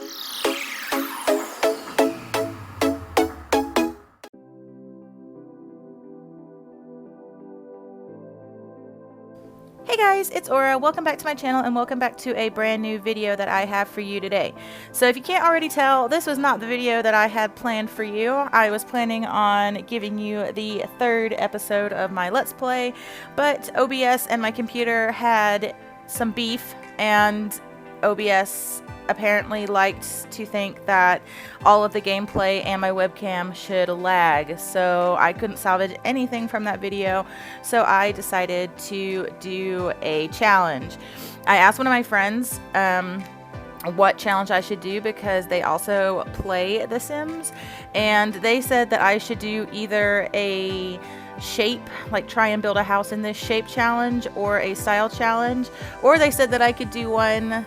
Hey guys, it's Aura. Welcome back to my channel and welcome back to a brand new video that I have for you today. So if you can't already tell, this was not the video that I had planned for you. I was planning on giving you the third episode of my Let's Play, but OBS and my computer had some beef, and OBS apparently liked to think that all of the gameplay and my webcam should lag, so I couldn't salvage anything from that video, so I decided to do a challenge. I asked one of my friends what challenge I should do because they also play The Sims, and they said that I should do either a shape, like try and build a house in this shape challenge, or a style challenge, or they said that I could do one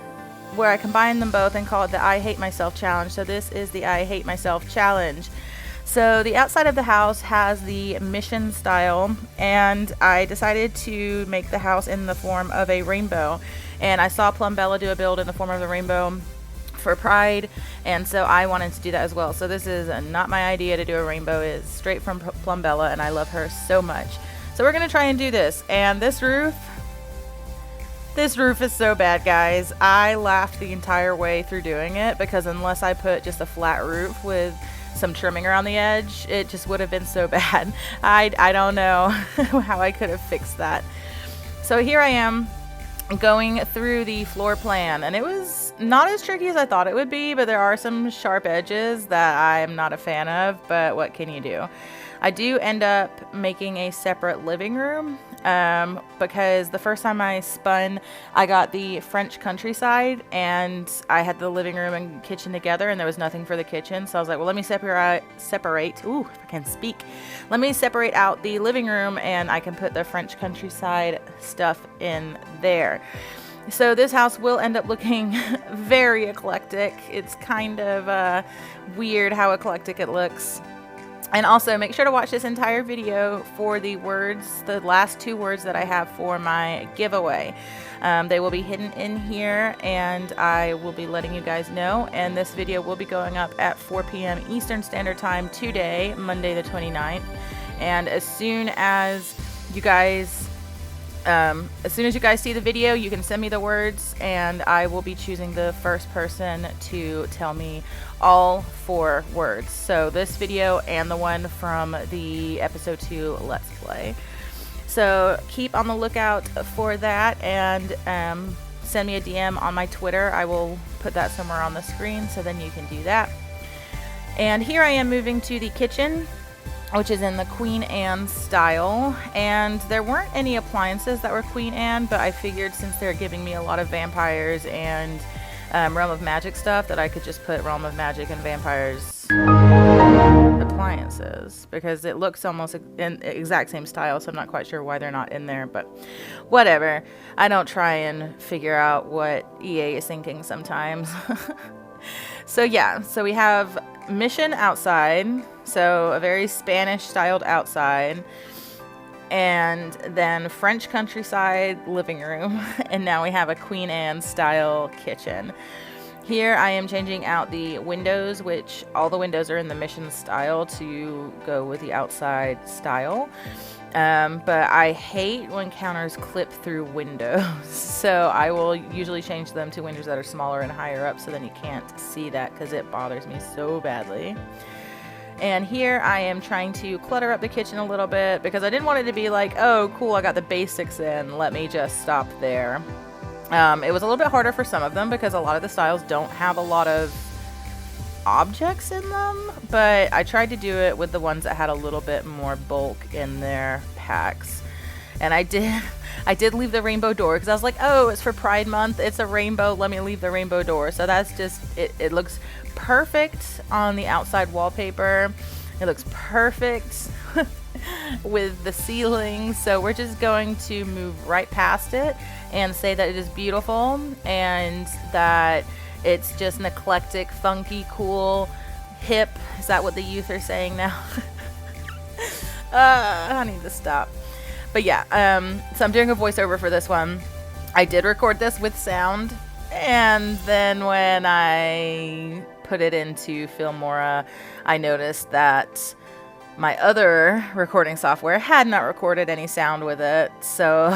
where I combine them both and call it the I Hate Myself challenge. So this is the I Hate Myself challenge. So the outside of the house has the mission style, and I decided to make the house in the form of a rainbow, and I saw Plumbella do a build in the form of the rainbow for Pride, and so I wanted to do that as well. So this is not my idea to do a rainbow, it's straight from Plumbella, and I love her so much. So we're gonna try and do this. And this roof is so bad, guys. I laughed the entire way through doing it because unless I put just a flat roof with some trimming around the edge, it just would have been so bad. I don't know how I could have fixed that. So here I am going through the floor plan, and it was not as tricky as I thought it would be, but there are some sharp edges that I'm not a fan of, but what can you do? I do end up making a separate living room because the first time I spun, I got the French countryside and I had the living room and kitchen together, and there was nothing for the kitchen. So I was like, well, let me separate. Ooh, if I can speak. Let me separate out the living room and I can put the French countryside stuff in there. So this house will end up looking very eclectic. It's kind of weird how eclectic it looks. And also make sure to watch this entire video for the words, the last two words that I have for my giveaway. They will be hidden in here, and I will be letting you guys know. And this video will be going up at 4 p.m. Eastern Standard Time today, Monday the 29th. And as soon as you guys see the video, you can send me the words, and I will be choosing the first person to tell me all 4 words. So this video and the one from the episode 2 Let's Play. So keep on the lookout for that, and send me a DM on my Twitter. I will put that somewhere on the screen, so then you can do that. And here I am moving to the kitchen, which is in the Queen Anne style, and there weren't any appliances that were Queen Anne, but I figured since they're giving me a lot of vampires and Realm of Magic stuff, that I could just put Realm of Magic and vampires appliances, because it looks almost in the exact same style, so I'm not quite sure why they're not in there, but whatever. I don't try and figure out what EA is thinking sometimes. So yeah, so we have mission outside, so a very Spanish styled outside, and then French countryside living room, and now we have a Queen Anne style kitchen. Here I am changing out the windows, which all the windows are in the mission style to go with the outside style. But I hate when counters clip through windows, so I will usually change them to windows that are smaller and higher up, so then you can't see that because it bothers me so badly. And here I am trying to clutter up the kitchen a little bit because I didn't want it to be like, oh cool, I got the basics in, let me just stop there. It was a little bit harder for some of them because a lot of the styles don't have a lot of objects in them, but I tried to do it with the ones that had a little bit more bulk in their packs. And I did leave the rainbow door because I was like, oh, it's for Pride Month, it's a rainbow, let me leave the rainbow door. So that's just it looks perfect on the outside wallpaper. It looks perfect with the ceiling, so we're just going to move right past it and say that it is beautiful and that it's just an eclectic, funky, cool, hip. Is that what the youth are saying now? I need to stop. But yeah, so I'm doing a voiceover for this one. I did record this with sound, and then when I put it into Filmora, I noticed that my other recording software had not recorded any sound with it. So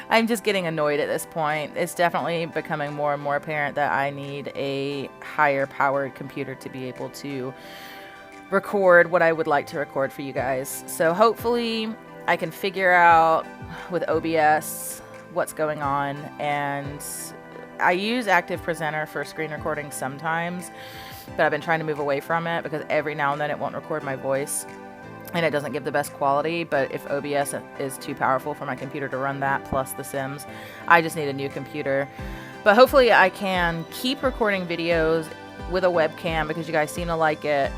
I'm just getting annoyed at this point. It's definitely becoming more and more apparent that I need a higher powered computer to be able to record what I would like to record for you guys. So hopefully I can figure out with OBS what's going on. And I use Active Presenter for screen recording sometimes, but I've been trying to move away from it because every now and then it won't record my voice and it doesn't give the best quality. But if OBS is too powerful for my computer to run that plus The Sims, I just need a new computer. But hopefully I can keep recording videos with a webcam because you guys seem to like it.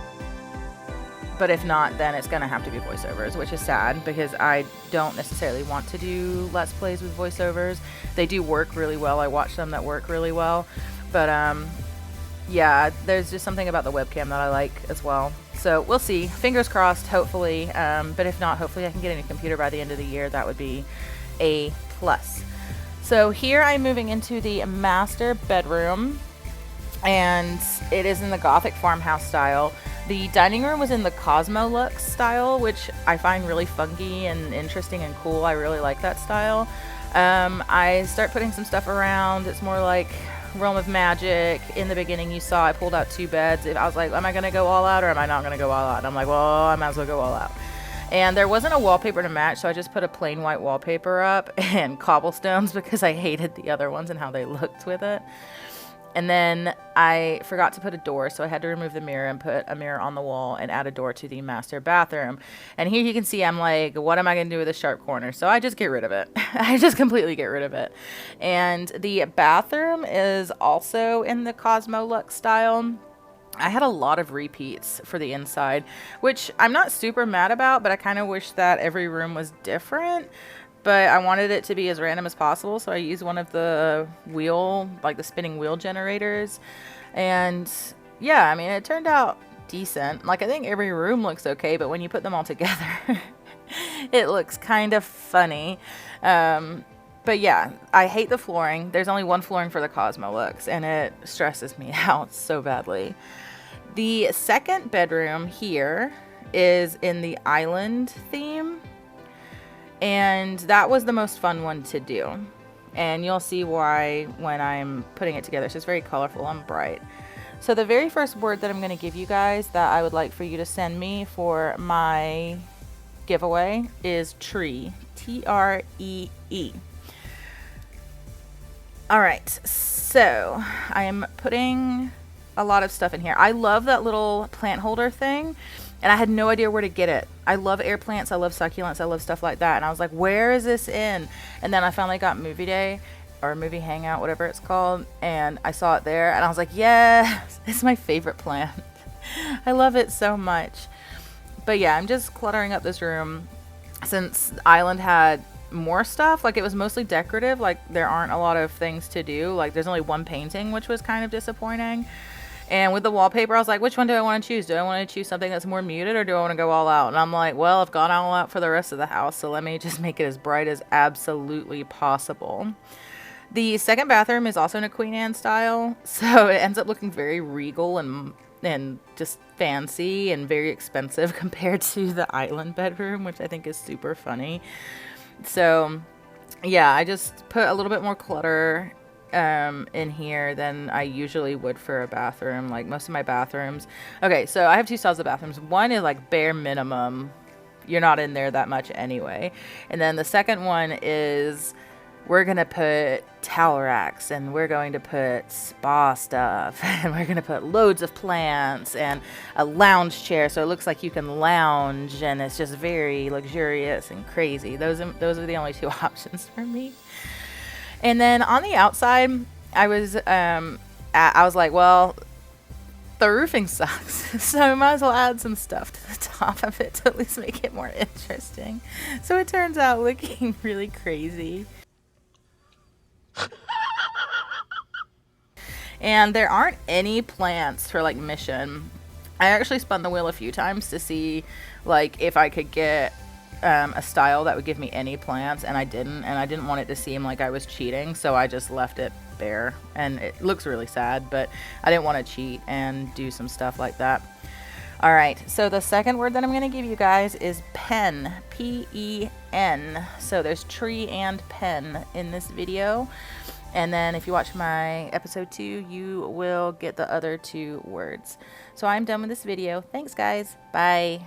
But if not, then it's going to have to be voiceovers, which is sad because I don't necessarily want to do Let's Plays with voiceovers. They do work really well. I watch them that work really well. But yeah, there's just something about the webcam that I like as well. So we'll see. Fingers crossed, hopefully. But if not, hopefully I can get a new computer by the end of the year. That would be a plus. So here I'm moving into the master bedroom. And it is in the Gothic farmhouse style. The dining room was in the Cosmo Lux style, which I find really funky and interesting and cool. I really like that style. I start putting some stuff around. It's more like Realm of Magic. In the beginning you saw I pulled out 2 beds. I was like, am I going to go all out or am I not going to go all out? And I'm like, well, I might as well go all out. And there wasn't a wallpaper to match, so I just put a plain white wallpaper up and cobblestones because I hated the other ones and how they looked with it. And then I forgot to put a door, so I had to remove the mirror and put a mirror on the wall and add a door to the master bathroom. And here you can see I'm like, what am I going to do with a sharp corner? So I just get rid of it. I just completely get rid of it. And the bathroom is also in the Cosmo Lux style. I had a lot of repeats for the inside, which I'm not super mad about, but I kind of wish that every room was different. But I wanted it to be as random as possible, so I used one of the the spinning wheel generators. And yeah, I mean, it turned out decent. Like, I think every room looks okay, but when you put them all together, it looks kind of funny. But yeah, I hate the flooring. There's only one flooring for the Cosmo Lux, and it stresses me out so badly. The second bedroom here is in the island theme. And that was the most fun one to do. And you'll see why when I'm putting it together. It's just very colorful and bright. So the very first word that I'm going to give you guys that I would like for you to send me for my giveaway is tree. T-R-E-E. Alright, so I am putting a lot of stuff in here. I love that little plant holder thing. And I had no idea where to get it. I love air plants. I love succulents. I love stuff like that. And I was like, where is this in? And then I finally got Movie Day or Movie Hangout, whatever it's called. And I saw it there. And I was like, yes, it's my favorite plant. I love it so much. But yeah, I'm just cluttering up this room. Since Island had more stuff, like it was mostly decorative. Like there aren't a lot of things to do. Like there's only one painting, which was kind of disappointing. And with the wallpaper, I was like, which one do I want to choose? Do I want to choose something that's more muted or do I want to go all out? And I'm like, well, I've gone all out for the rest of the house, so let me just make it as bright as absolutely possible. The second bathroom is also in a Queen Anne style, so it ends up looking very regal and just fancy and very expensive compared to the island bedroom, which I think is super funny. So yeah, I just put a little bit more clutter in here than I usually would for a bathroom, like most of my bathrooms. Okay, so I have 2 styles of bathrooms. One is like bare minimum, you're not in there that much anyway, and then the second one is we're gonna put towel racks and we're going to put spa stuff and we're gonna put loads of plants and a lounge chair so it looks like you can lounge and it's just very luxurious and crazy. Those are the only 2 options for me. And then on the outside, I was like, well, the roofing sucks, so I might as well add some stuff to the top of it to at least make it more interesting. So it turns out looking really crazy. And there aren't any plants for like Mission. I actually spun the wheel a few times to see like if I could get a style that would give me any plants, and I didn't want it to seem like I was cheating, so I just left it bear, and it looks really sad, but I didn't want to cheat and do some stuff like that. All right, so the second word that I'm going to give you guys is pen, P-E-N. So there's tree and pen in this video. And then if you watch my episode 2, you will get the other 2 words. So I'm done with this video. Thanks, guys. Bye.